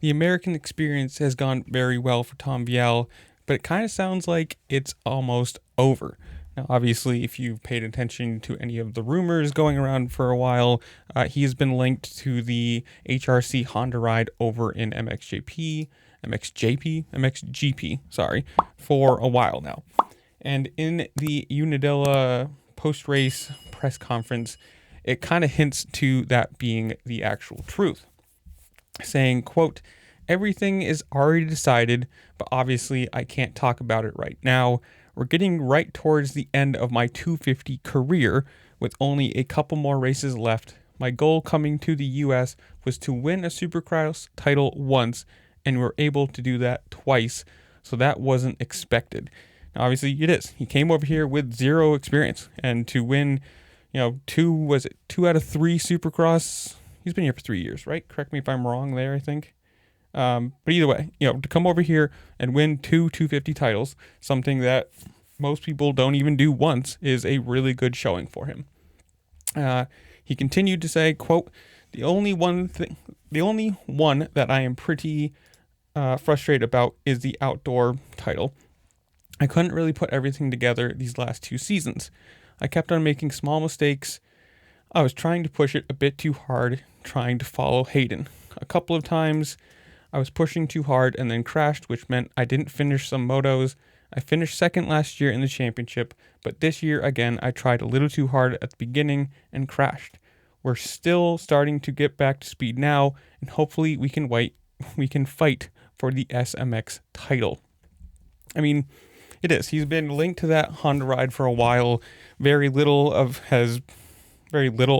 The American experience has gone very well for Tom Vialle, but it kind of sounds like it's almost over. Now, obviously, if you've paid attention to any of the rumors going around for a while, he has been linked to the HRC Honda ride over in MXGP, sorry, for a while now. And in the Unadilla post-race press conference, it kind of hints to that being the actual truth, saying, quote, "Everything is already decided, but obviously I can't talk about it right now. We're getting right towards the end of my 250 career with only a couple more races left. My goal coming to the US was to win a Supercross title once, and we were able to do that twice, so that wasn't expected." Now, obviously it is. He came over here with zero experience, and to win, two out of three Supercross? He's been here for 3 years, right? Correct me if I'm wrong there, I think. But either way, to come over here and win two 250 titles, something that most people don't even do once, is a really good showing for him. He continued to say, quote, the only one that I am pretty frustrated about is the outdoor title. I couldn't really put everything together these last 2 seasons. I kept on making small mistakes. I was trying to push it a bit too hard, trying to follow Hayden. A couple of times I was pushing too hard and then crashed, which meant I didn't finish some motos. I finished second last year in the championship, but this year again I tried a little too hard at the beginning and crashed. We're still starting to get back to speed now, and hopefully we can fight for the SMX title. I mean, it is. He's been linked to that Honda ride for a while. Very little, I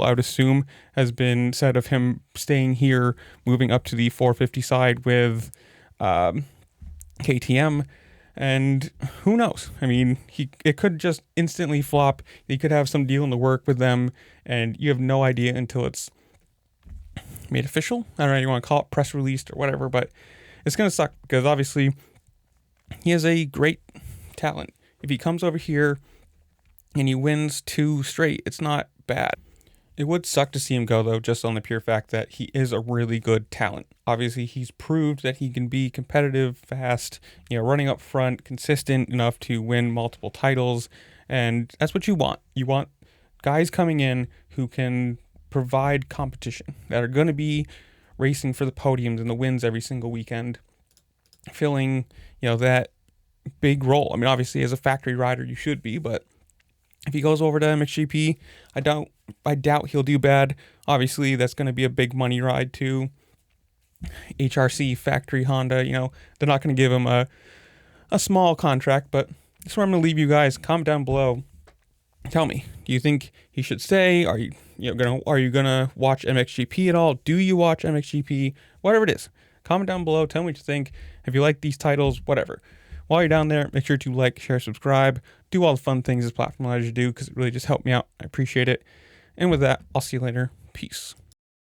would assume, has been said of him staying here, moving up to the 450 side with KTM. And who knows? I mean, it could just instantly flop. He could have some deal in the work with them, and you have no idea until it's made official. I don't know if you want to call it press released or whatever, but it's going to suck because obviously he has a great talent. If he comes over here and he wins 2 straight, it's not bad. It would suck to see him go, though, just on the pure fact that he is a really good talent. Obviously, he's proved that he can be competitive, fast, running up front, consistent enough to win multiple titles, and that's what you want. You want guys coming in who can provide competition, that are going to be racing for the podiums and the wins every single weekend, filling, that big role. I mean, obviously, as a factory rider, you should be, but if he goes over to MXGP, I doubt he'll do bad. Obviously, that's going to be a big money ride to HRC factory Honda. They're not going to give him a small contract, but that's where I'm going to leave you guys. Comment down below. Tell me, do you think he should stay? Are you gonna watch MXGP at all? Do you watch MXGP? Whatever it is, comment down below. Tell me what you think. If you like these titles, whatever. While you're down there, make sure to like, share, subscribe, do all the fun things this platform allows you to do because it really just helped me out. I appreciate it. And with that, I'll see you later. Peace.